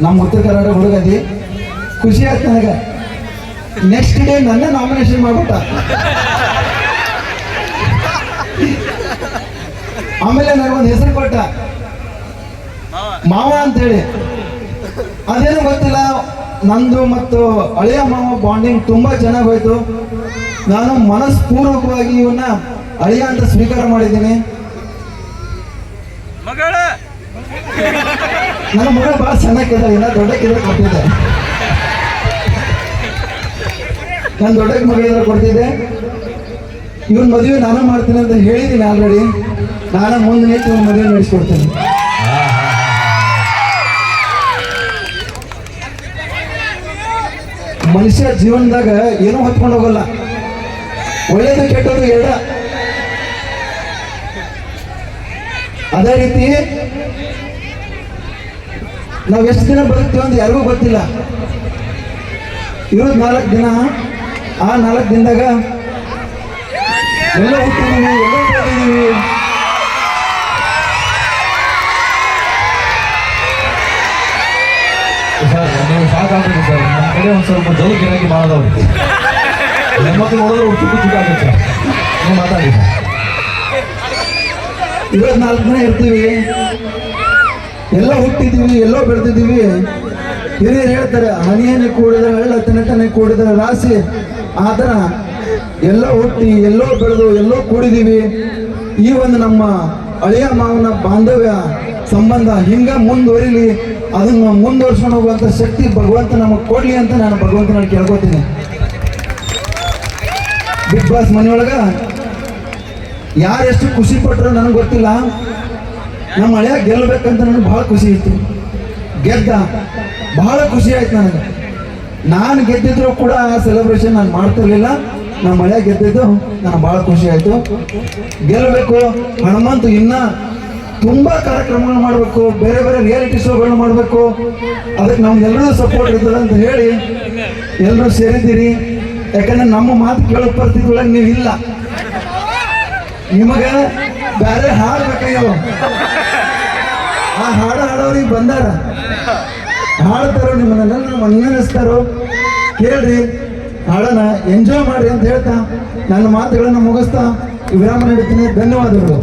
ನಮ್ಮ ಉತ್ತರ ಕರ್ನಾಟಕ ಹುಡುಗದಿ ಖುಷಿ ಆಯ್ತು ನನಗೆ. ನೆಕ್ಸ್ಟ್ ಡೇ ನನ್ನ ನಾಮಿನೇಷನ್ ಮಾಡ್ಬಿಟ್ಟ. ಆಮೇಲೆ ನನಗೊಂದು ಹೆಸರು ಕೊಟ್ಟ, ಮಾವ ಅಂತೇಳಿ. ಅದೇನು ಗೊತ್ತಿಲ್ಲ, ನಂದು ಮತ್ತು ಹಳೆಯ ಮಾವ ಬಾಂಡಿಂಗ್ ತುಂಬಾ ಚೆನ್ನಾಗಿ ಹೋಯ್ತು. ನಾನು ಮನಸ್ಪೂರ್ವಕವಾಗಿ ಇವನ್ನ ಅಳಿಯ ಅಂತ ಸ್ವೀಕಾರ ಮಾಡಿದ್ದೀನಿ. ನನ್ನ ಮಗಳು ಬಹಳ ಚೆನ್ನಾಗಿದ್ದಾರೆ, ಇನ್ನ ದೊಡ್ಡಕ್ಕಿದ್ರೆ ಕೊಟ್ಟಿದ್ದೆ, ನಾನು ದೊಡ್ಡಕ್ಕೆ ಮಗಳಿದ್ರೆ ಕೊಡ್ತಿದ್ದೆ. ಇವನ್ ಮದುವೆ ನಾನು ಮಾಡ್ತೀನಿ ಅಂತ ಹೇಳಿದ್ದೀನಿ ಆಲ್ರೆಡಿ. ನಾನು ಮುಂದೆ ನಿಂತು ಇವನ್ ಮದುವೆ ನಡೆಸ್ಕೊಡ್ತೇನೆ. ಮನುಷ್ಯ ಜೀವನದಾಗ ಏನೂ ಹೊತ್ಕೊಂಡು ಹೋಗಲ್ಲ, ಒಳ್ಳೇದು ಕೆಟ್ಟದ್ದು ಎರಡ. ಅದೇ ರೀತಿ ನಾವು ಎಷ್ಟು ದಿನ ಬದುಕ್ತೀವಿ ಅಂತ ಯಾರಿಗೂ ಗೊತ್ತಿಲ್ಲ. ಇರೋದು 4 ದಿನ. ಆ 4 ದಿನದಾಗ ಎಲ್ಲ ಹುಟ್ಟಿದೀವಿ, ಎಲ್ಲ ಬೆಳೆದಿದ್ದೀವಿ. ಸರ್ ನೀವು ಸಾಕಾಗ್ತದೆ ಸರ್. ನಮ್ಮ ಕಡೆ ಒಂದು ಸ್ವಲ್ಪ ಜೋರು ಗಿರಾಕಿ ಮಾಡೋದವ್ರಿ. ಹೆಣ್ಮಕ್ಳು ನೋಡಿದ್ರೆ ಚುಕ್ಕ ಚುಕ್ಕ ಆಗುತ್ತೆ ಸರ್. ನೀವು ಮಾತಾಡಿ ಸರ್. 24 ದಿನ ಇರ್ತೀವಿ, ಎಲ್ಲ ಹುಟ್ಟಿದ್ದೀವಿ, ಎಲ್ಲೋ ಬೆಳೆದಿದ್ದೀವಿ. ಹಿರಿಯರು ಹೇಳ್ತಾರೆ, ಹನಿಯನ್ನೇ ಕೂಡಿದ್ರೆ ಹಳ್ಳ, ತನೆ ಕೂಡಿದ್ರೆ ರಾಶಿ. ಆ ಥರ ಎಲ್ಲ ಹುಟ್ಟಿ, ಎಲ್ಲೋ ಬೆಳೆದು, ಎಲ್ಲೋ ಕೂಡಿದ್ದೀವಿ. ಈ ಒಂದು ನಮ್ಮ ಹಳೆಯ ಮಾವನ ಬಾಂಧವ್ಯ ಸಂಬಂಧ ಹಿಂಗ ಮುಂದುವರಿಲಿ, ಅದನ್ನು ಮುಂದುವರ್ಸ್ಕೊಂಡು ಹೋಗುವಂಥ ಶಕ್ತಿ ಭಗವಂತ ನಮಗೆ ಕೊಡ್ಲಿ ಅಂತ ನಾನು ಭಗವಂತನ ಕೇಳ್ಕೊತೀನಿ. ಬಿಗ್ ಬಾಸ್ ಮನೆಯೊಳಗ ಯಾರೆಷ್ಟು ಖುಷಿ ಪಟ್ಟರು ನನಗೆ ಗೊತ್ತಿಲ್ಲ. ನಮ್ಮ ಹಳೆಯ ಗೆಲ್ಲಬೇಕಂತ ನನಗೆ ಭಾಳ ಖುಷಿ ಇತ್ತು. ಗೆದ್ದ, ಬಹಳ ಖುಷಿ ಆಯ್ತು ನನಗೆ. ನಾನು ಗೆದ್ದಿದ್ರು ಕೂಡ ಆ ಸೆಲೆಬ್ರೇಷನ್ ನಾನು ಮಾಡ್ತಿರ್ಲಿಲ್ಲ. ನಮ್ಮ ಹಳೆಯ ಗೆದ್ದಿದ್ದು ನನಗೆ ಭಾಳ ಖುಷಿ ಆಯಿತು. ಗೆಲ್ಲಬೇಕು, ಹನುಮಂತು ಇನ್ನ ತುಂಬ ಕಾರ್ಯಕ್ರಮಗಳು ಮಾಡಬೇಕು, ಬೇರೆ ಬೇರೆ ರಿಯಾಲಿಟಿ ಶೋಗಳನ್ನ ಮಾಡಬೇಕು. ಅದಕ್ಕೆ ನಮ್ಗೆಲ್ಲರೂ ಸಪೋರ್ಟ್ ಇರ್ತದೆ ಅಂತ ಹೇಳಿ ಎಲ್ಲರೂ ಸೇರಿದ್ದೀರಿ. ಯಾಕಂದ್ರೆ ನಮ್ಮ ಮಾತು ಕೇಳೋ ಪರಿಸ್ಥಿತಿ ಒಳಗೆ ನೀವು ಇಲ್ಲ. ನಿಮಗೆ ಬೇರೆ ಹಾಡ್ಬೇಕಾಗ್ಯಾವ. ಆ ಹಾಡೋರಿಗೆ ಬಂದಾರ, ಹಾಡ್ತಾರೋ, ನಿಮ್ಮನ್ನೆಲ್ಲ ಮನ್ನಣಿಸ್ತಾರೋ, ಕೇಳ್ರಿ, ಹಾಡೋಣ, ಎಂಜಾಯ್ ಮಾಡ್ರಿ ಅಂತ ಹೇಳ್ತಾ ನನ್ನ ಮಾತುಗಳನ್ನು ಮುಗಿಸ್ತಾ ವಿರಾಮ ನೀಡುತ್ತೀನಿ. ಧನ್ಯವಾದಗಳು.